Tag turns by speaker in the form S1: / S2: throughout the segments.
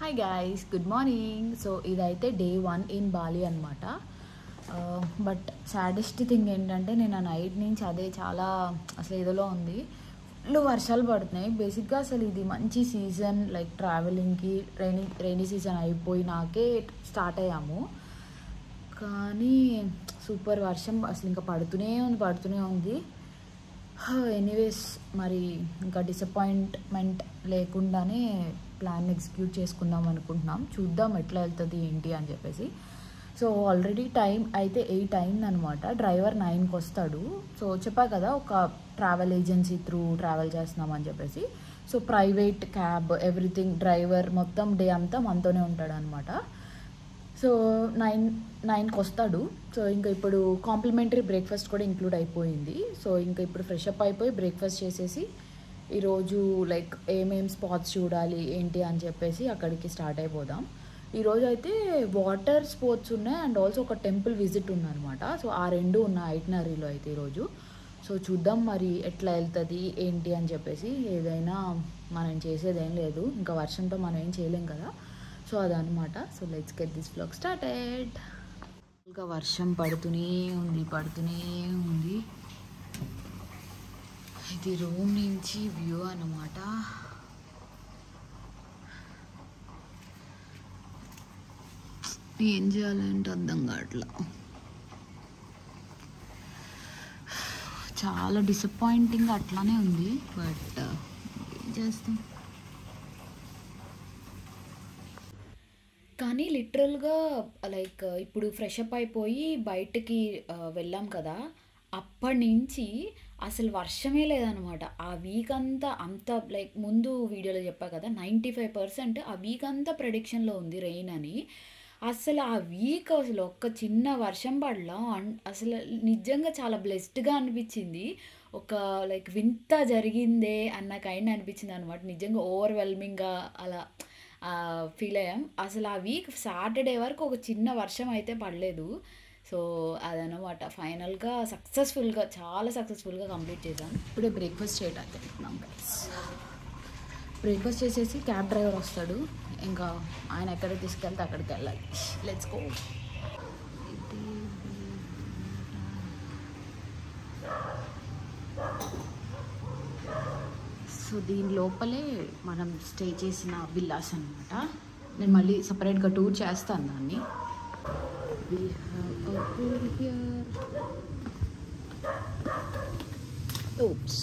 S1: Hi guys, good morning. So ఇదైతే day 1 in Bali అనమాట. But saddest thing ఏంటంటే నేను ఆ నైట్ నుంచి అదే చాలా అసలు ఏదోలో ఉంది. ఫుల్ వర్షాలు పడుతున్నాయి. బేసిక్గా అసలు ఇది మంచి సీజన్, లైక్ ట్రావెలింగ్కి. రైనీ సీజన్ అయిపోయినాకే స్టార్ట్ అయ్యాము, కానీ సూపర్ వర్షం అసలు ఇంకా పడుతూనే ఉంది. ఎనీవేస్, మరి ఇంకా డిసప్పాయింట్మెంట్ లేకుండానే ప్లాన్ ఎగ్జిక్యూట్ చేసుకుందాం అనుకుంటున్నాం. చూద్దాం ఎట్లా వెళ్తుంది ఏంటి అని చెప్పేసి. సో ఆల్రెడీ టైం అయితే 8 అయిందనమాట. డ్రైవర్ 9కి వస్తాడు. సో చెప్పా కదా, ఒక ట్రావెల్ ఏజెన్సీ త్రూ ట్రావెల్ చేస్తున్నాం అని చెప్పేసి. So private cab, everything, driver మొత్తం డే అంతా మనతోనే ఉంటాడు అనమాట. సో 9కి వస్తాడు. సో ఇంకా ఇప్పుడు కాంప్లిమెంటరీ బ్రేక్ఫాస్ట్ కూడా ఇంక్లూడ్ అయిపోయింది. సో ఇంకా ఇప్పుడు ఫ్రెష్ అప్ అయిపోయి బ్రేక్ఫాస్ట్ చేసేసి ఈరోజు లైక్ ఏమేం స్పాట్స్ చూడాలి ఏంటి అని చెప్పేసి అక్కడికి స్టార్ట్ అయిపోదాం. ఈరోజు అయితే వాటర్ స్పోర్ట్స్ ఉన్నాయి అండ్ ఆల్సో ఒక టెంపుల్ విజిట్ ఉందన్నమాట. సో ఆ రెండు ఉన్నాయి ఐటినరీలో అయితే ఈరోజు. సో చూద్దాం మరి ఎట్లా వెళ్తుంది ఏంటి అని చెప్పేసి. ఏదైనా మనం చేసేదేం లేదు, ఇంకా వర్షంతో మనం ఏం చేయలేం కదా. సో అదనమాట. So let's get this vlog started. ఇంకా వర్షం పడుతూనే ఉంది. ఇది రూమ్ నుంచి వ్యూ అన్నమాట. ఏం చేయాలంటే అర్థం కావట్లా. చాలా డిసప్పాయింటింగ్ అట్లానే ఉంది, బట్ ఏం చేస్తాం. కానీ లిటరల్గా లైక్ ఇప్పుడు ఫ్రెష్ అప్ అయిపోయి బయటికి వెళ్ళాం కదా, అప్పటి నుంచి అసలు వర్షమే లేదనమాట. ఆ వీక్ అంతా లైక్ ముందు వీడియోలో చెప్పా కదా, 95% ఆ వీక్ అంతా ప్రెడిక్షన్లో ఉంది రెయిన్ అని. అసలు ఆ వీక్ అసలు ఒక్క చిన్న వర్షం పడలా. అసలు నిజంగా చాలా బ్లెస్డ్గా అనిపించింది. ఒక లైక్ వింత జరిగిందే అన్న కైండ్ అనిపించింది అనమాట. నిజంగా ఓవర్వెల్మింగ్గా అలా ఫీల్ అయ్యాం. అసలు ఆ వీక్ సాటర్డే వరకు ఒక చిన్న వర్షం అయితే పడలేదు. సో అదనమాట. ఫైనల్గా చాలా సక్సెస్ఫుల్గా కంప్లీట్ చేశాం. ఇప్పుడే బ్రేక్ఫాస్ట్ చేయడానికి వెళ్తున్నాం గైస్. బ్రేక్ఫాస్ట్ చేసేసి క్యాబ్ డ్రైవర్ వస్తాడు. ఇంకా ఆయన ఎక్కడికి తీసుకెళ్తే అక్కడికి వెళ్ళాలి. Let's go. సో దీని లోపలే మనం స్టే చేసిన విల్లాస్ అనమాట. నేను మళ్ళీ సపరేట్గా టూర్ చేస్తాను దాన్ని. We have a pool here. Oops.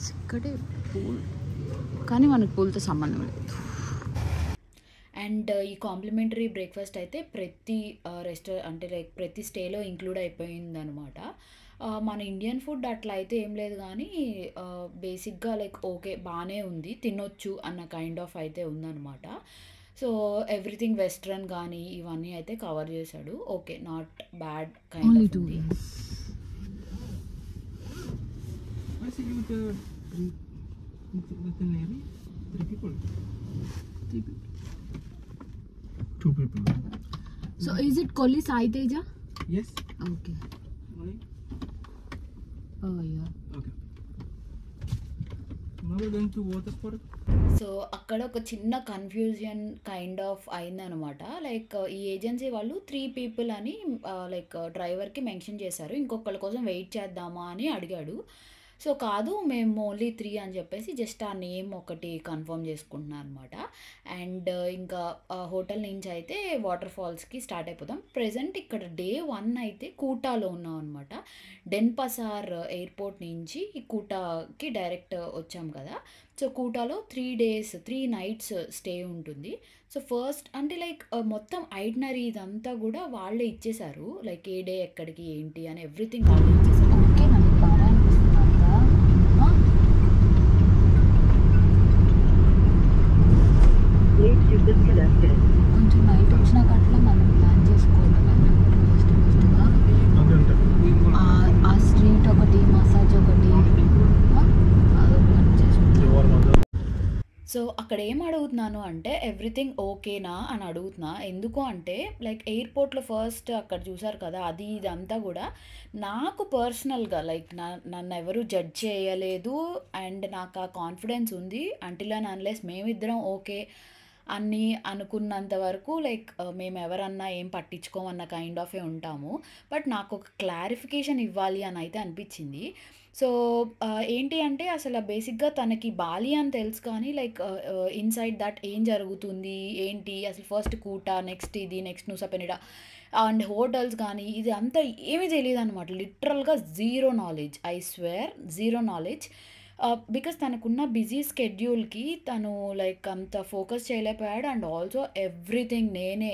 S1: ఇక్కడే పూల్, కానీ మనకు పూల్తో సంబంధం లేదు. అండ్ ఈ కాంప్లిమెంటరీ బ్రేక్ఫాస్ట్ అయితే ప్రతి అంటే లైక్ ప్రతి స్టేలో ఇంక్లూడ్ అయిపోయిందనమాట. మన ఇండియన్ ఫుడ్ అట్లా అయితే ఏం లేదు, కానీ బేసిక్గా లైక్ ఓకే బాగానే ఉంది, తినొచ్చు అన్న కైండ్ ఆఫ్ అయితే ఉందన్నమాట. సో ఎవ్రీథింగ్ వెస్ట్రన్ కానీ ఇవన్నీ అయితే కవర్ చేశాడు. Okay, not bad kind of ఉంది.
S2: Two people.
S1: So is it Kolli Sai Teja?
S2: Yes.
S1: Okay.
S2: Why?
S1: Oh yeah.
S2: Okay. Now we're going to water sport.
S1: So అక్కడ ఒక చిన్న కన్ఫ్యూజన్ కైండ్ ఆఫ్ అయిందనమాట. Like ఈ agency వాళ్ళు 3 people అని like డ్రైవర్కి mention చేశారు. ఇంకొకళ్ళ కోసం వెయిట్ చేద్దామా అని అడిగాడు. సో కాదు, మేము ఓన్లీ 3 అని చెప్పేసి జస్ట్ ఆ నేమ్ ఒకటి కన్ఫర్మ్ చేసుకుంటున్నాను అనమాట. అండ్ ఇంకా హోటల్ నుంచి అయితే వాటర్ ఫాల్స్కి స్టార్ట్ అయిపోతాం. ప్రెజెంట్ ఇక్కడ డే 1 అయితే కూటాలో ఉన్నాం అనమాట. డెన్పసార్ ఎయిర్పోర్ట్ నుంచి కూటాకి డైరెక్ట్ వచ్చాం కదా. సో కూటాలో 3 days 3 nights స్టే ఉంటుంది. సో ఫస్ట్ అంటే లైక్ మొత్తం ఐటినరీ ఇదంతా కూడా వాళ్ళే ఇచ్చేశారు. లైక్ ఏ డే ఎక్కడికి ఏంటి అని ఎవ్రీథింగ్ వాళ్ళే ఇచ్చేసారు. ఓకే, నాకు బాగా అనిపిస్తుంది. కొంచెం నైట్ వచ్చినాక అట్లా మనం ప్లాన్ చేసుకోవాలి. ఆ స్ట్రీట్ ఒకటి, మసాజ్ ఒకటి, అదొక ప్లాన్ చేసుకుంటాం. సో అక్కడ ఏం అడుగుతున్నాను అంటే ఎవ్రీథింగ్ ఓకేనా అని అడుగుతున్నా. ఎందుకు అంటే లైక్ ఎయిర్‌పోర్ట్‌లో ఫస్ట్ అక్కడ చూసారు కదా! అది ఇదంతా గూడా నాకు పర్సనల్‌గా లైక్ నన్నెవరు జడ్జ్ చేయలేదు. అండ్ నాకు ఆ కాన్ఫిడెన్స్ ఉంది. అంటిల్ అండ్ అన్‌లెస్ మేమిద్దరం ఓకే అని అనుకున్నంత వరకు లైక్ మేమెవరన్నా ఏం పట్టించుకోమన్న కైండ్ ఆఫే ఉంటాము. బట్ నాకొక క్లారిఫికేషన్ ఇవ్వాలి అని అయితే అనిపిచ్చింది. సో, ఏంటి అంటే అసల బేసిక్‌గా తనకి బాలి అని తెలుసు కానీ లైక్ ఇన్‌సైడ్ దట్ ఏం జరుగుతుంది? ఏంటి? అసలు ఫస్ట్ కూట, నెక్స్ట్ ఇది, నెక్స్ట్ నుసా పెనిడా అండ్ హోటల్స్ గానీ ఇది అంతా ఏమీ తెలీదనమాట. లిటరల్‌గా zero knowledge. I swear zero knowledge. Because తనకున్న బిజీ స్కెడ్యూల్‌కి తను లైక్ అంత ఫోకస్ చేయలేకపోయాడు. అండ్ ఆల్సో ఎవ్రీథింగ్ నేనే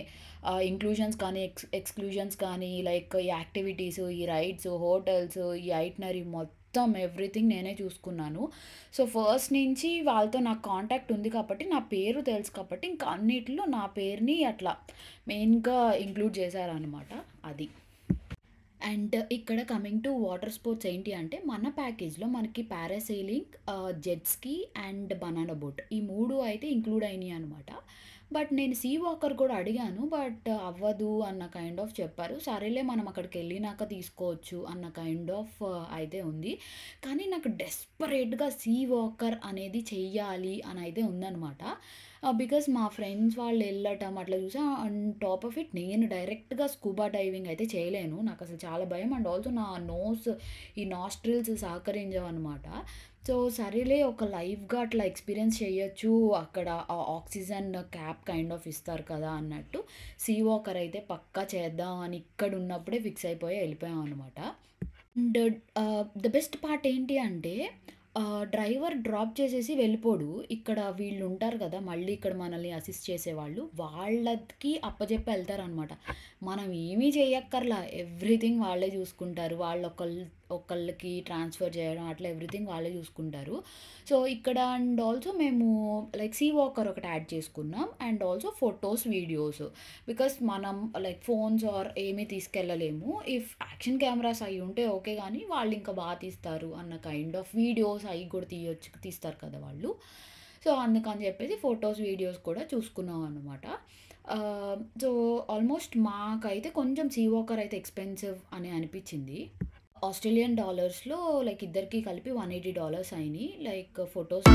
S1: ఇంక్లూజన్స్ కానీ, ఎక్స్‌క్లూజన్స్ కానీ లైక్ ఈ యాక్టివిటీస్, ఈ రైడ్స్, హోటల్స్, ఈ ఐటినరీ మొత్తం ఎవ్రీథింగ్ నేనే చూసుకున్నాను. సో, ఫస్ట్ నుంచి వాళ్ళతో నాకు కాంటాక్ట్ ఉంది కాబట్టి, నా పేరు తెలుసు కాబట్టి ఇంకా అన్నిట్లో నా పేరుని అట్లా మెయిన్‌గా ఇంక్లూడ్ చేశారనమాట అది. అండ్ ఇక్కడ కమింగ్ టు వాటర్ స్పోర్ట్స్ ఏంటి అంటే మన ప్యాకేజ్‌లో మనకి parasailing, jet ski and banana boat ఈ 3 అయితే ఇంక్లూడ్ అయినాయనమాట. బట్ నేను సీ వాకర్ కూడా అడిగాను. బట్ అవ్వదు అన్న కైండ్ ఆఫ్ చెప్పారు. సరేలే మనం అక్కడికెళ్ళినాక తీసుకోవచ్చు అన్న కైండ్ ఆఫ్ అయితే ఉంది. కానీ నాకు డెస్పరేట్‌గా సీ వాకర్ అనేది చెయ్యాలి అని అయితే ఉందనమాట. బికాజ్ మా ఫ్రెండ్స్ వాళ్ళు ఎళ్ళటం అట్లా చూసా. ఆన్ టాప్ ఆఫ్ ఇట్ నేను డైరెక్ట్‌గా స్కూబా డైవింగ్ అయితే చేయలేను. నాకసలు చాలా భయం. అండ్ ఆల్సో నా నోస్ ఈ నాస్ట్రిల్స్ సహకరించవనమాట. సో, సరేలే ఒక లైవ్‌గా అట్లా ఎక్స్‌పీరియన్స్ చేయొచ్చు. అక్కడ ఆక్సిజన్ క్యాప్ కైండ్ ఆఫ్ ఇస్తారు కదా అన్నట్టు సీ వాకర్ అయితే పక్కా చేద్దాం అని ఇక్కడున్నప్పుడే ఫిక్స్ అయిపోయి ఎళ్ళిపోయామనమాట. అండ్ ద బెస్ట్ పార్ట్ ఏంటి అంటే డ్రైవర్ డ్రాప్ చేసేసి వెళ్ళిపోడు. ఇక్కడ వీళ్ళుంటారు కదా! మళ్ళీ ఇక్కడ మనల్ని అసిస్ట్ చేసేవాళ్ళు. వాళ్ళకి అప్పజెప్పి ఎళ్తారనమాట. మనం ఏమీ చేయక్కర్లా. ఎవ్రీథింగ్ వాళ్ళే చూసుకుంటారు. ఒకళ్ళకి ట్రాన్స్‌ఫర్ చేయడం అట్లా ఎవ్రీథింగ్ వాళ్ళే చూసుకుంటారు. సో, ఇక్కడ అండ్ ఆల్సో మేము లైక్ సీ వాకర్ ఒకటి యాడ్ చేసుకున్నాం. And also photos, videos. Because మనం లైక్ ఫోన్స్ ఆర్ ఏమీ తీసుకెళ్ళలేము. ఇఫ్ యాక్షన్ కెమెరాస్ అయి ఉంటే ఓకే గానీ వాళ్ళింకా తీస్తారు అన్న కైండ్ ఆఫ్ వీడియోస్ అయి కూడా తీస్తారు కదా వాళ్ళు. సో, అందుకని చెప్పేసి ఫోటోస్, వీడియోస్ కూడా చూసుకున్నాం అనమాట. సో, ఆల్మోస్ట్ మాకైతే కొంచెం సీ వాకర్ అయితే ఎక్స్‌పెన్సివ్ అని అనిపిచ్చింది. ఆస్ట్రేలియన్ డాలర్స్‌లో లైక్ ఇద్దరికీ కలిపి $180 అయినియి. లైక్ ఫోటోస్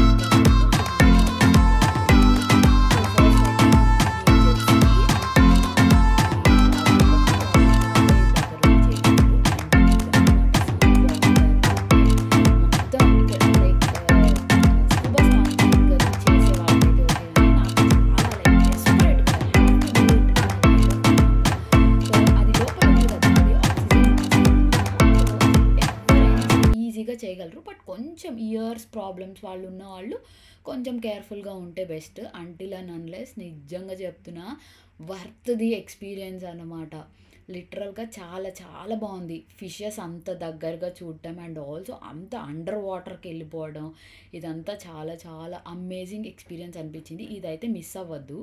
S1: చేయగలరు. బట్ కొంచెం ఇయర్స్ ప్రాబ్లమ్స్ వాళ్ళున్న వాళ్ళు కొంచెం కేర్‌ఫుల్‌గా ఉంటే బెస్ట్. అంటిల్ అండ్ అన్‌లెస్ నిజంగా చెప్తున్నా వర్త్ ది ఎక్స్‌పీరియన్స్ అనమాట. లిటరల్‌గా చాలా చాలా బావుంది. ఫిషెస్ అంత దగ్గరగా చూడటం అండ్ ఆల్సో అంత అండర్ వాటర్‌కెళ్ళిపోవడం ఇదంతా చాలా చాలా అమేజింగ్ ఎక్స్‌పీరియన్స్ అనిపించింది. ఇదైతే మిస్ అవ్వద్దు.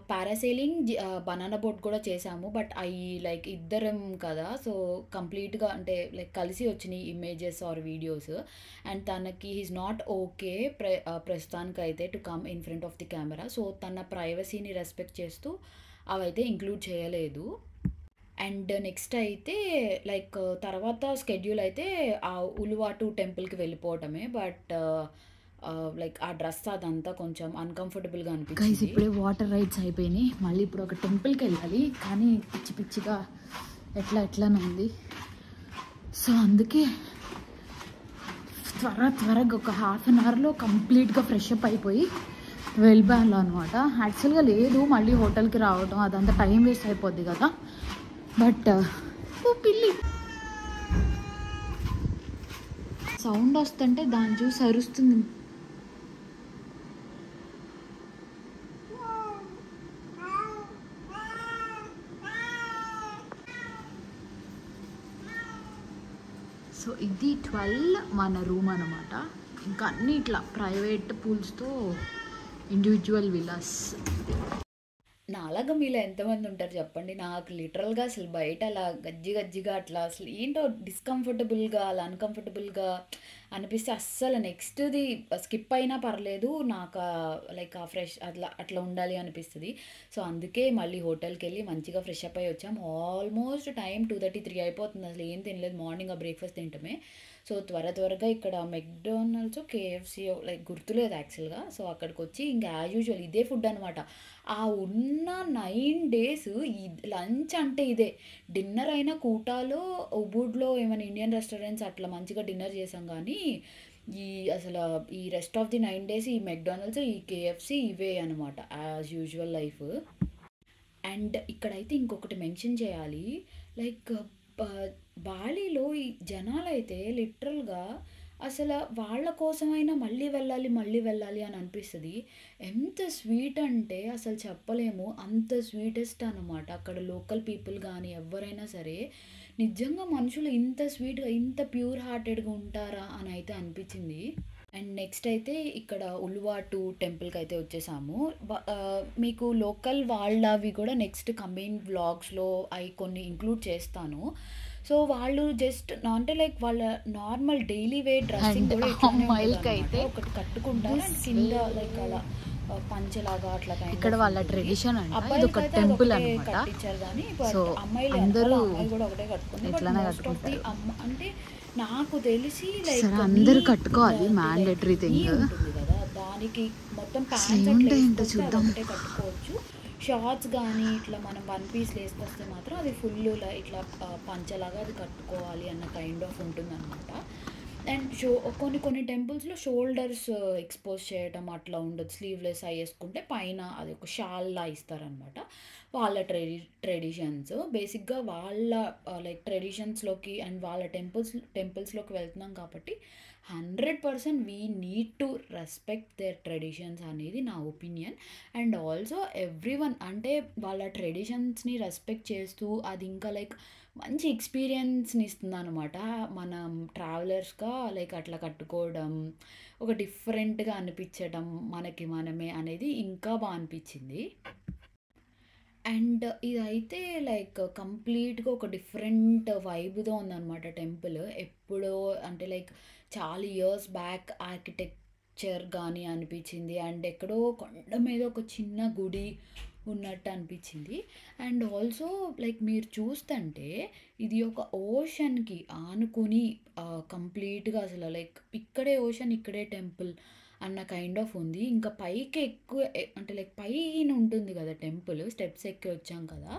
S1: పారాసైలింగ్, బనానా బోట్ కూడా చేశాము. బట్ అయి లైక్ ఇద్దరం కదా! సో, కంప్లీట్‌గా అంటే లైక్ కలిసి వచ్చినాయి ఇమేజెస్ ఆర్ వీడియోస్. అండ్ తనకి హి ఈస్ నాట్ ఓకే ప్రస్తుతానికైతే to come in front of the camera. So, తన ప్రైవసీని రెస్పెక్ట్ చేస్తూ అవైతే ఇంక్లూడ్ చేయలేదు. అండ్ నెక్స్ట్ అయితే లైక్ తర్వాత స్కెడ్యూల్ అయితే ఉలువాటు టెంపుల్‌కి వెళ్ళిపోవటమే. బట్ లైక్ ఆ డ్రెస్ అదంతా కొంచెం అన్‌కంఫర్టబుల్‌గా
S3: గైస్
S1: అనిపించింది.
S3: ఇప్పుడే వాటర్ రైడ్స్ అయిపోయినాయి. మళ్ళీ ఇప్పుడు ఒక టెంపుల్కి వెళ్ళాలి. కానీ పిచ్చి పిచ్చిగా ఎట్లానో ఉంది. సో అందుకే త్వరగా ఒక హాఫ్ అన్ అవర్లో కంప్లీట్గా ఫ్రెష్ అప్ అయిపోయి వెళ్ళిపోయాను అనమాట. యాక్చువల్గా లేదు మళ్ళీ హోటల్కి రావడం అదంతా టైం వేస్ట్ అయిపోద్ది కదా. బట్ పిల్లి సౌండ్ వస్తుంటే దాన్ని చూసి అరుస్తుంది. సో ఇది 12 మన రూమ్ అనమాట. ఇంకా అన్ని ఇట్లా ప్రైవేట్ పూల్స్తో ఇండివిజువల్ విలాస్.
S1: నాలాగా మీలో ఎంతమంది ఉంటారు చెప్పండి. నాకు లిటరల్గా అసలు బయట అలా గజ్జిగా అట్లా అసలు ఏంటో డిస్కంఫర్టబుల్గా అలా అన్కంఫర్టబుల్గా అనిపిస్తే అస్సలు నెక్స్ట్ది స్కిప్ అయినా పర్లేదు, నాకు లైక్ ఆ ఫ్రెష్ అట్లా ఉండాలి అనిపిస్తుంది. సో అందుకే మళ్ళీ హోటల్కి వెళ్ళి మంచిగా ఫ్రెష్ అప్ అయ్యి వచ్చాం. ఆల్మోస్ట్ టైం 2:33 అయిపోతుంది. అసలు ఏం తినలేదు, మార్నింగ్ ఆ బ్రేక్ఫాస్ట్ తింటమే. సో త్వరగా ఇక్కడ మెక్డానల్డ్స్ కేఎఫ్సీ లైక్ గుర్తులేదు యాక్చువల్గా. సో అక్కడికి వచ్చి ఇంకా యాజ్ యూజువల్ ఇదే ఫుడ్ అనమాట. ఆ ఉన్న 9 days లంచ్ అంటే ఇదే. డిన్నర్ అయినా కూటాలో ఉబుడ్లో ఏమైనా ఇండియన్ రెస్టారెంట్స్ అట్లా మంచిగా డిన్నర్ చేసాం, కానీ అసలు ఈ రెస్ట్ ఆఫ్ ది 9 days ఈ మెక్డానల్డ్స్, ఈ కేఎఫ్సీ ఇవే అనమాట యాజ్ యూజువల్ లైఫ్. అండ్ ఇక్కడైతే ఇంకొకటి మెన్షన్ చేయాలి, లైక్ బాలీలో ఈ జనాలు అయితే లిటరల్గా అసలు వాళ్ళ కోసమైనా మళ్ళీ వెళ్ళాలి అని అనిపిస్తుంది. ఎంత స్వీట్ అంటే అసలు చెప్పలేము, అంత స్వీటెస్ట్ అనమాట. అక్కడ లోకల్ పీపుల్ కానీ ఎవరైనా సరే నిజంగా మనుషులు ఇంత స్వీట్గా ఇంత ప్యూర్ హార్టెడ్గా ఉంటారా అని అయితే అనిపించింది. అండ్ నెక్స్ట్ అయితే ఇక్కడ ఉల్వాటు టెంపుల్కి అయితే వచ్చేసాము. మీకు లోకల్ వాళ్ళవి కూడా నెక్స్ట్ కమింగ్ వ్లాగ్స్లో అవి కొన్ని ఇంక్లూడ్ చేస్తాను. సో వాళ్ళు జస్ట్ అంటే లైక్ వాళ్ళ నార్మల్ డైలీ వేర్ డ్రెస్సింగ్ కూడా అయితే ఒకటి కట్టుకుంటారు, కింద లైక్ అలా పంచలాగా అట్లా
S3: ఇక్కడ వాళ్ళ ట్రెడిషన్ అంటే ఇది ఒక టెంపుల్ అన్నమాట.
S1: కట్టించారు, కానీ
S3: సో
S1: అమ్మాయిలు
S3: అందరూ
S1: కూడా ఒకటే కట్టుకుంటారు.
S3: ఎట్లానే కట్టుకుంటారు.
S1: అంటే నాకు తెలిసి లైక్
S3: అందరూ కట్టుకోవాలి, మ్యాండేటరీ థింగ్
S1: కదా. దానికి మొత్తం
S3: ఏంటో చూద్దాం.
S1: ఒకటే కట్టుకోవచ్చు. షార్ట్స్ కానీ ఇట్లా మనం 1 piece వేసుకొస్తే మాత్రం అది ఫుల్ ఇట్లా పంచలాగా అది కట్టుకోవాలి అన్న కైండ్ ఆఫ్ ఉంటుంది అనమాట. అండ్ కొన్ని టెంపుల్స్లో షోల్డర్స్ ఎక్స్పోజ్ చేయటం అట్లా ఉండదు, స్లీవ్లెస్ అవి వేసుకుంటే పైన అది ఒక షాల్లా ఇస్తారనమాట. వాళ్ళ ట్రెడిషన్స్ బేసిక్గా వాళ్ళ లైక్ ట్రెడిషన్స్లోకి అండ్ వాళ్ళ టెంపుల్స్లోకి వెళ్తున్నాం కాబట్టి 100% we need to respect their traditions అనేది నా ఒపీనియన్. అండ్ ఆల్సో ఎవ్రీవన్ అంటే వాళ్ళ ట్రెడిషన్స్ని రెస్పెక్ట్ చేస్తూ అది ఇంకా లైక్ మంచి ఎక్స్పీరియన్స్ని ఇస్తుంది అనమాట. మనం ట్రావెలర్స్గా లైక్ అట్లా కట్టుకోవడం ఒక డిఫరెంట్గా అనిపించడం మనకి మనమే అనేది ఇంకా బాగా అనిపించింది. అండ్ ఇదైతే లైక్ కంప్లీట్గా ఒక డిఫరెంట్ వైబ్తో ఉందన్నమాట టెంపుల్. ఎప్పుడో అంటే లైక్ చాలా ఇయర్స్ బ్యాక్ ఆర్కిటెక్చర్ కానీ అనిపించింది. అండ్ ఎక్కడో కొండ మీద ఒక చిన్న గుడి ఉన్నట్టు అనిపించింది. అండ్ ఆల్సో లైక్ మీరు చూస్తుంటే ఇది ఒక ఓషన్కి ఆనుకుని కంప్లీట్గా అసలు లైక్ ఇక్కడే ఓషన్ ఇక్కడే టెంపుల్ అన్న కైండ్ ఆఫ్ ఉంది. ఇంకా పైకి ఎక్కువ అంటే లైక్ పైన ఉంటుంది కదా టెంపుల్, స్టెప్స్ ఎక్కి వచ్చాం కదా.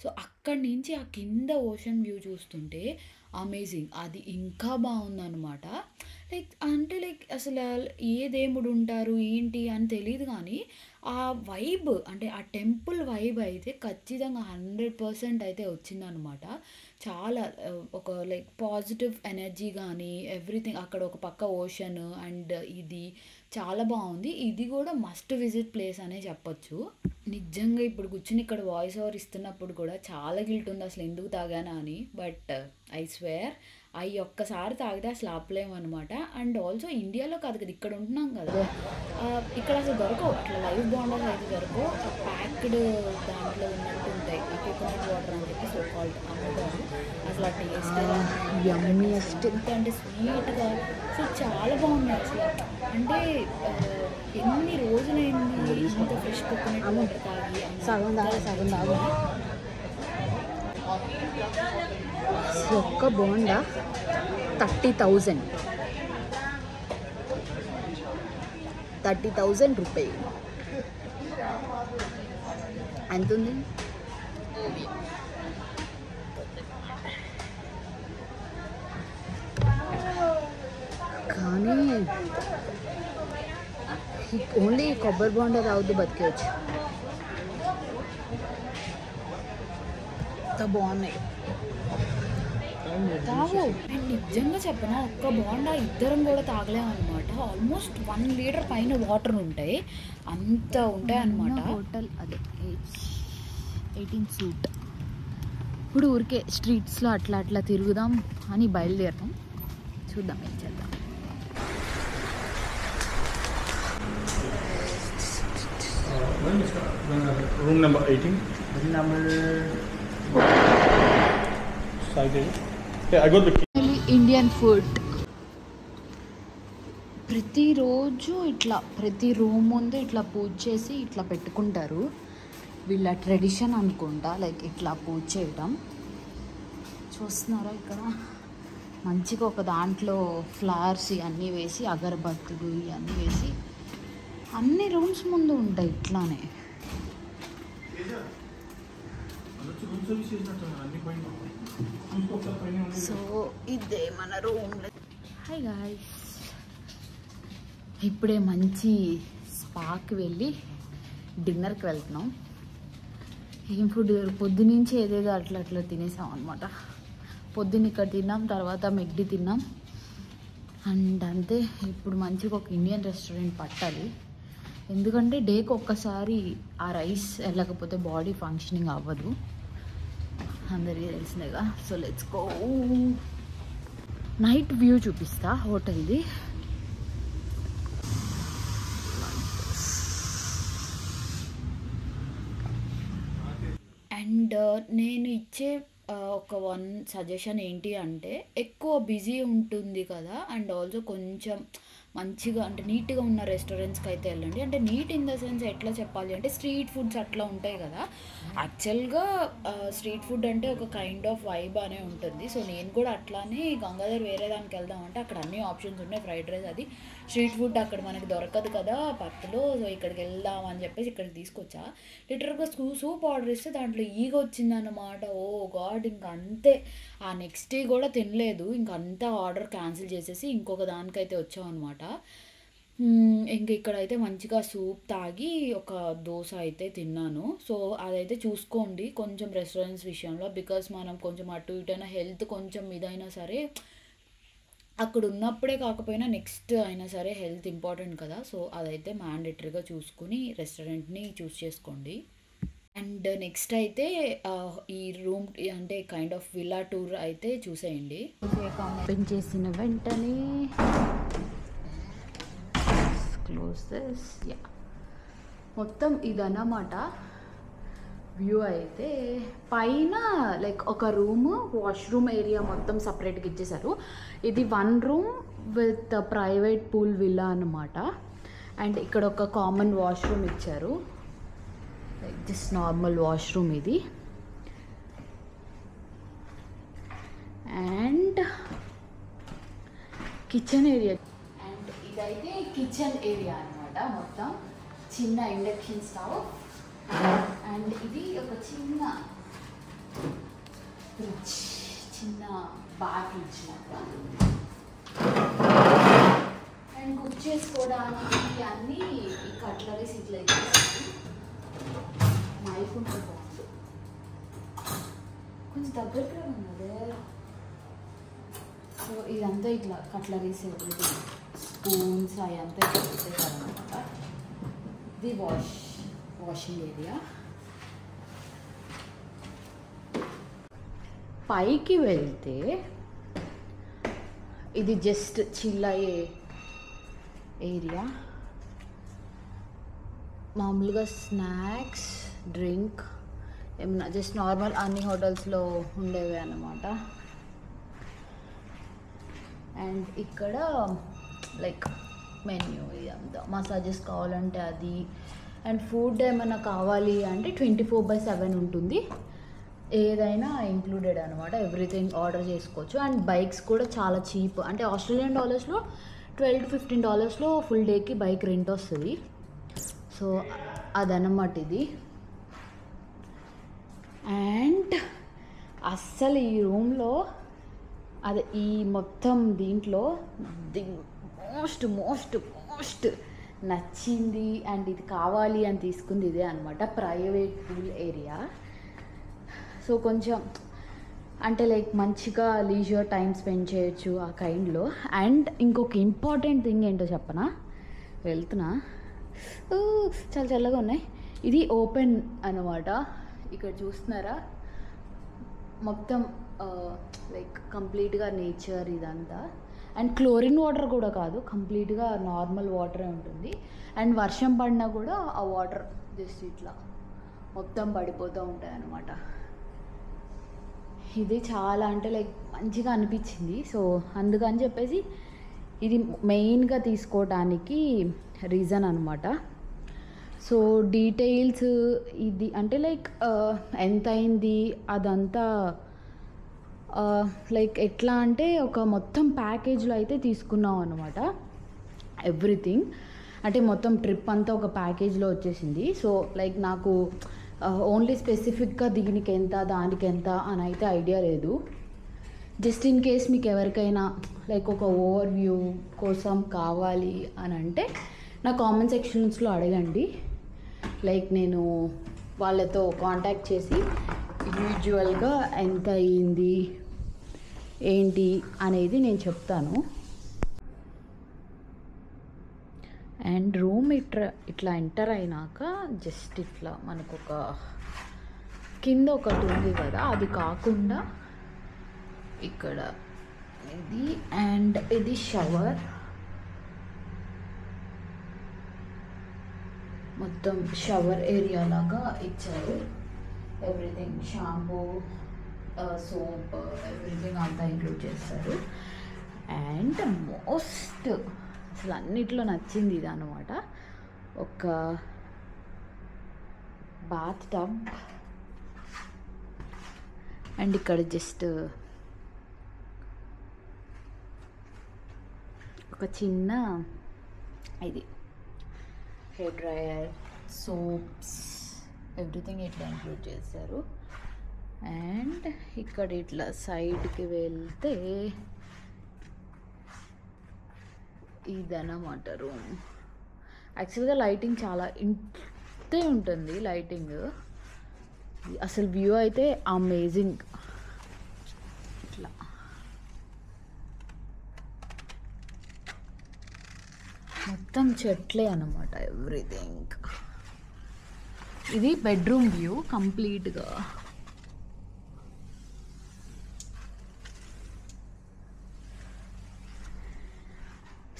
S1: సో అక్కడి నుంచి ఆ కింద ఓషన్ వ్యూ చూస్తుంటే అమేజింగ్, అది ఇంకా బాగుందన్నమాట. లైక్ అంటే లైక్ అసలు ఏ దేవుడు ఉంటారు ఏంటి అని తెలియదు, కానీ ఆ వైబ్ అంటే ఆ టెంపుల్ వైబ్ అయితే ఖచ్చితంగా 100% అయితే వచ్చిందనమాట. చాలా ఒక లైక్ పాజిటివ్ ఎనర్జీ కానీ ఎవ్రీథింగ్. అక్కడ ఒక పక్క ఓషన్ అండ్ ఇది చాలా బాగుంది. ఇది కూడా మస్ట్ విజిట్ ప్లేస్ అనే చెప్పొచ్చు. నిజంగా ఇప్పుడు కూర్చుని ఇక్కడ వాయిస్ ఓవర్ ఇస్తున్నప్పుడు కూడా చాలా గిల్ట్ ఉంది అసలు ఎందుకు తాగానా అని. బట్ ఐ స్వేర్ అవి ఒక్కసారి తాగితే అసలు ఆపలేము అనమాట. అండ్ ఆల్సో ఇండియాలో కాదు కదా, ఇక్కడ ఉంటున్నాం కదా, ఇక్కడ అసలు దొరకవు అట్లా లైవ్ బాండర్స్ అయితే దొరకవు. ప్యాక్డ్ దాంట్లో ఉన్నట్టు ఉంటాయి కోకోనట్ వాటర్ అని చెప్పి సో కాల్డ్ అమ్ముతారు. అసలు ఆ టేస్ట్ అంటే స్వీట్గా సో చాలా బాగున్నాయి అసలు. అంటే ఎన్ని రోజులైంది ఇంత ఫ్రెష్ కోకోనట్ వాటర్ తాగి.
S3: ఒక్క బోండా 30,000 రూపాయలు ఎంత ఉంది. కానీ ఓన్లీ కొబ్బరి బోండా తాగుతూ బతికేయచ్చు, అంత బాగున్నాయి.
S1: తాగు. అండ్ నిజంగా చెప్పిన ఒక్క బోండా ఇద్దరం కూడా తాగలేమన్నమాట. ఆల్మోస్ట్ 1 లీటర్ పైన వాటర్ ఉంటాయి, అంత ఉంటాయి అన్నమాట.
S3: హోటల్ అదే 18 సూట్. ఇప్పుడు ఊరికే స్ట్రీట్స్లో అట్లా తిరుగుదాం అని బయలుదేరాం, చూద్దాం ఏం చేద్దాం.
S2: Room number 18. Room number. Side area. Yeah, I got the key.
S3: Indian food ప్రతిరోజు ఇట్లా ప్రతి రూమ్ ముందు ఇట్లా పూజ చేసి ఇట్లా పెట్టుకుంటారు. వీళ్ళ ట్రెడిషన్ అనుకుంటా, లైక్ ఇట్లా పూజ చేయడం. చూస్తున్నారా ఇక్కడ మంచిగా ఒక దాంట్లో ఫ్లవర్స్ ఇవన్నీ వేసి అగరబత్తులు ఇవన్నీ వేసి అన్ని రూమ్స్ ముందు ఉంటాయి ఇట్లానే. సో ఇదే మన రూమ్. హై గాయ్స్, ఇప్పుడే మంచి స్పాకి వెళ్ళి డిన్నర్కి వెళ్తున్నాం. ఏం ఫుడ్ పొద్దునుంచి ఏదేదో అట్లా అట్లా తినేసాం అనమాట. పొద్దున్న ఇక్కడ తిన్నాం, తర్వాత మెగ్డీ తిన్నాం అండ్ అంతే. ఇప్పుడు మంచిగా ఒక ఇండియన్ రెస్టారెంట్ పట్టాలి, ఎందుకంటే డేకి ఒక్కసారి ఆ రైస్ వెళ్ళకపోతే బాడీ ఫంక్షనింగ్ అవ్వదు, అందరికీ తెలిసినగా. So let's go. Night view చూపిస్తా హోటల్ది. అండ్ నేను ఇచ్చే ఒక వన్ సజెషన్ ఏంటి అంటే, ఎక్కువ బిజీ ఉంటుంది కదా అండ్ ఆల్సో కొంచెం మంచిగా అంటే నీట్గా ఉన్న రెస్టారెంట్స్కి అయితే వెళ్ళండి. అంటే నీట్ ఇన్ ద సెన్స్ ఎట్లా చెప్పాలి అంటే, స్ట్రీట్ ఫుడ్స్ అట్లా ఉంటాయి కదా. యాక్చువల్గా స్ట్రీట్ ఫుడ్ అంటే ఒక కైండ్ ఆఫ్ వైబ్ అనే ఉంటుంది. సో నేను కూడా అట్లానే గంగాధర్ వేరే దానికి వెళ్దామంటే అక్కడ అన్ని ఆప్షన్స్ ఉన్నాయి. ఫ్రైడ్ రైస్ అది స్ట్రీట్ ఫుడ్ అక్కడ మనకి దొరకదు కదా పత్తులో. సో ఇక్కడికి వెళ్దాం అని చెప్పేసి ఇక్కడికి తీసుకొచ్చా. లిటరల్గా సూప్ ఆర్డర్ ఇస్తే దాంట్లో ఈగ వచ్చిందన్నమాట. ఓ గాడ్, ఇంక అంతే. ఆ నెక్స్ట్ డే కూడా తినలేదు, ఇంకంతా ఆర్డర్ క్యాన్సిల్ చేసేసి ఇంకొక దానికైతే వచ్చాం అనమాట. ఇంక ఇక్కడైతే మంచిగా సూప్ తాగి ఒక దోశ అయితే తిన్నాను. సో అదైతే చూసుకోండి కొంచెం రెస్టారెంట్స్ విషయంలో, బికాస్ మనం కొంచెం అటు ఇటైనా హెల్త్ కొంచెం ఇదైనా సరే అక్కడ ఉన్నప్పుడే కాకపోయినా నెక్స్ట్ అయినా సరే హెల్త్ ఇంపార్టెంట్ కదా. సో అదైతే మ్యాండేటరీగా చూసుకుని రెస్టారెంట్ని చూస్ చేసుకోండి. అండ్ నెక్స్ట్ అయితే ఈ రూమ్ అంటే కైండ్ ఆఫ్ విల్లా టూర్ అయితే చూసేయండి. ఓపెన్ చేసిన వెంటనే క్లోజెస్ మొత్తం ఇదన్నమాట వ్యూ. అయితే పైన లైక్ ఒక రూమ్ వాష్రూమ్ ఏరియా మొత్తం సపరేట్గా ఇచ్చేసారు. ఇది 1 room with private pool villa అన్నమాట. అండ్ ఇక్కడ ఒక కామన్ వాష్రూమ్ ఇచ్చారు, లైక్ దిస్ నార్మల్ వాష్రూమ్ ఇది. అండ్ కిచెన్ ఏరియా, అండ్ ఇదైతే కిచెన్ ఏరియా అన్నమాట. మొత్తం చిన్న ఇండక్షన్ స్టవ్ అండ్ ఇది ఒక చిన్న ఫ్రిడ్జ్, చిన్న బాత్ ఇచ్చినట్టు. అండ్ కుక్ చేసుకోవడానికి అన్నీ ఈ కట్లరీస్ ఇట్లా ఇచ్చేసి నైఫ్ ఉంటే బాగుంది. కొంచెం దగ్గరికి ఉన్నదే. సో ఇదంతా ఇట్లా కట్లరీస్ ఎవ్రీథింగ్, స్పూన్స్ అవంతా ఇట్లా పెట్టేసారనమాట. ఇది వాషింగ్ ఏరియా. పైకి వెళ్తే ఇది జస్ట్ చిల్ అయ్యే ఏరియా. మామూలుగా స్నాక్స్, డ్రింక్ ఏమన్నా జస్ట్ నార్మల్ అన్ని హోటల్స్లో ఉండేవి అన్నమాట. అండ్ ఇక్కడ లైక్ మెన్యూ ఇదంతా, మసాజెస్ కావాలంటే అది, అండ్ ఫుడ్ ఏమైనా కావాలి అంటే 24/7 ఉంటుంది. ఏదైనా ఇంక్లూడెడ్ అనమాట, ఎవ్రీథింగ్ ఆర్డర్ చేసుకోవచ్చు. అండ్ బైక్స్ కూడా చాలా చీప్, అంటే ఆస్ట్రేలియన్ డాలర్స్లో $12 to $15 ఫుల్ డేకి బైక్ రెంట్ వస్తుంది. సో అదన్నమాట ఇది. అండ్ అస్సలు ఈ రూమ్లో అదే ఈ మొత్తం దీంట్లో ది మోస్ట్ మోస్ట్ మోస్ట్ నచ్చింది అండ్ ఇది కావాలి అని తీసుకుంది ఇదే అనమాట, ప్రైవేట్ పూల్ ఏరియా. సో కొంచెం అంటే లైక్ మంచిగా లీజర్ టైం స్పెండ్ చేయొచ్చు ఆ కైండ్లో. అండ్ ఇంకొక ఇంపార్టెంట్ థింగ్ ఏంటో చెప్పనా, వెళ్తున్నా చాలా చల్లగా ఉన్నాయి. ఇది ఓపెన్ అన్నమాట. ఇక్కడ చూస్తున్నారా మొత్తం లైక్ కంప్లీట్గా నేచర్ ఇదంతా.
S1: అండ్ క్లోరిన్ వాటర్ కూడా కాదు, కంప్లీట్గా నార్మల్ వాటరే ఉంటుంది. అండ్ వర్షం పడినా కూడా ఆ వాటర్ జస్ట్ ఇట్లా మొత్తం పడిపోతూ ఉంటాయి అన్నమాట. ఇది చాలా అంటే లైక్ మంచిగా అనిపించింది. సో అందుకని చెప్పేసి ఇది మెయిన్గా తీసుకోవడానికి రీజన్ అనమాట. సో డీటెయిల్స్ ఇది అంటే లైక్ ఎంత అయింది అదంతా లైక్ ఎట్లా అంటే ఒక మొత్తం ప్యాకేజ్లో అయితే తీసుకున్నాం అనమాట. ఎవ్రీథింగ్ అంటే మొత్తం ట్రిప్ అంతా ఒక ప్యాకేజ్లో వచ్చేసింది. సో లైక్ నాకు ఓన్లీ స్పెసిఫిక్గా దీనికి ఎంత దానికి ఎంత అని అయితే ఐడియా లేదు. జస్ట్ ఇన్ కేస్ మీకు ఎవరికైనా లైక్ ఒక ఓవర్ వ్యూ కోసం కావాలి అని అంటే నా కామెంట్ సెక్షన్స్లో అడగండి. లైక్ నేను వాళ్ళతో కాంటాక్ట్ చేసి ఇండివిజువల్గా ఎంత అయ్యింది ఏంటి అనేది నేను చెప్తాను. అండ్ రూమ్ ఇట్లా ఎంటర్ అయినాక జస్ట్ ఇట్లా మనకు ఒక కింద ఒకటి ఉంది కదా, అది కాకుండా ఇక్కడ ఇది అండ్ ఇది షవర్, మొత్తం షవర్ ఏరియా లాగా ఇచ్చారు. ఎవ్రీథింగ్ షాంపూ, సోప్, ఎవ్రీథింగ్ అంతా ఇంక్లూడ్ చేస్తారు. అండ్ మోస్ట్ అసలు అన్నిట్లో నచ్చింది ఇది అనమాట, ఒక బాత్ టబ్. అండ్ ఇక్కడ జస్ట్ ఒక చిన్న ఇది హెయిర్ డ్రయర్, సోప్స్, ఎవ్రీథింగ్ ఇట్లా ఇంక్లూడ్ చేశారు. అండ్ ఇక్కడ ఇట్లా సైడ్కి వెళ్తే ఇదన్నమాట రూమ్. యాక్చువల్గా లైటింగ్ చాలా ఇంతే ఉంటుంది, లైటింగ్ అసలు వ్యూ అయితే అమేజింగ్. ఇట్లా మొత్తం చెట్లే అన్నమాట ఎవ్రీథింగ్. ఇది బెడ్రూమ్ వ్యూ కంప్లీట్గా.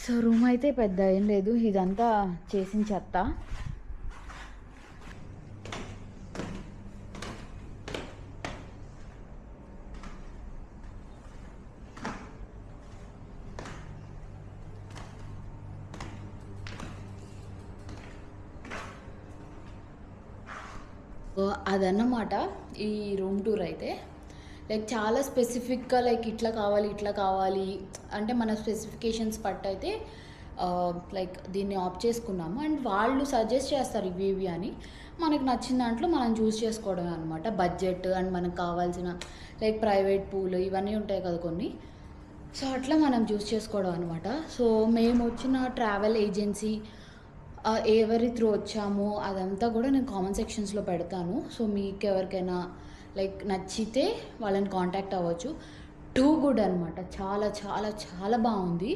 S1: సో రూమ్ అయితే పెద్ద ఏం లేదు, ఇదంతా చేసిన చెత్త. అదన్నమాట ఈ రూమ్ టూర్ అయితే. లైక్ చాలా స్పెసిఫిక్గా లైక్ ఇట్లా కావాలి అంటే మన స్పెసిఫికేషన్స్ పట్టు అయితే లైక్ దీన్ని ఆప్ చేసుకున్నాము. అండ్ వాళ్ళు సజెస్ట్ చేస్తారు ఇవి అని, మనకు నచ్చిన దాంట్లో మనం చూస్ చేసుకోవడం అనమాట. బడ్జెట్ అండ్ మనకు కావాల్సిన లైక్ ప్రైవేట్ పూల్ ఇవన్నీ ఉంటాయి కదా కొన్ని, సో అట్లా మనం చూస్ చేసుకోవడం అనమాట. సో మేము వచ్చిన ట్రావెల్ ఏజెన్సీ ఎవరి త్రూ వచ్చామో అదంతా కూడా నేను కామెంట్ సెక్షన్స్లో పెడతాను. సో మీకు ఎవరికైనా లైక్ నచ్చితే వాళ్ళని కాంటాక్ట్ అవ్వచ్చు. టూ గుడ్ అనమాట, చాలా చాలా చాలా బాగుంది.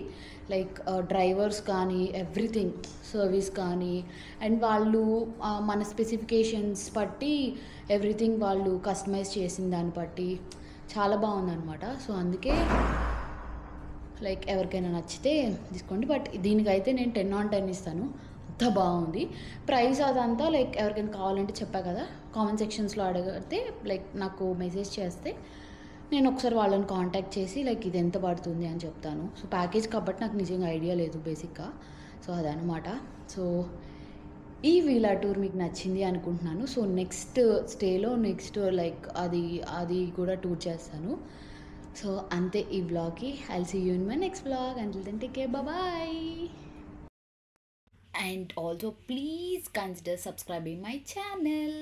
S1: లైక్ డ్రైవర్స్ కానీ ఎవ్రీథింగ్, సర్వీస్ కానీ, అండ్ వాళ్ళు మన స్పెసిఫికేషన్స్ బట్టి ఎవ్రీథింగ్ వాళ్ళు కస్టమైజ్ చేసిన దాన్ని బట్టి చాలా బాగుందన్నమాట. సో అందుకే లైక్ ఎవరికైనా నచ్చితే తీసుకోండి. బట్ దీనికైతే నేను 10/10 ఇస్తాను, అంత బాగుంది. ప్రైస్ అదంతా లైక్ ఎవరికైనా కావాలంటే చెప్పా కదా, కామెంట్ సెక్షన్స్లో అడిగితే లైక్ నాకు మెసేజ్ చేస్తే నేను ఒకసారి వాళ్ళని కాంటాక్ట్ చేసి లైక్ ఇది ఎంత పడుతుంది అని చెప్తాను. సో ప్యాకేజ్ కాబట్టి నాకు నిజంగా ఐడియా లేదు బేసిక్గా. సో అదనమాట. సో ఈ వీలా టూర్ మీకు నచ్చింది అనుకుంటున్నాను. సో నెక్స్ట్ స్టేలో నెక్స్ట్ లైక్ అది కూడా టూర్ చేస్తాను. సో అంతే ఈ వ్లాగ్కి. I'll see you in my next vlog. Until then take care, bye. And also please consider subscribing my channel.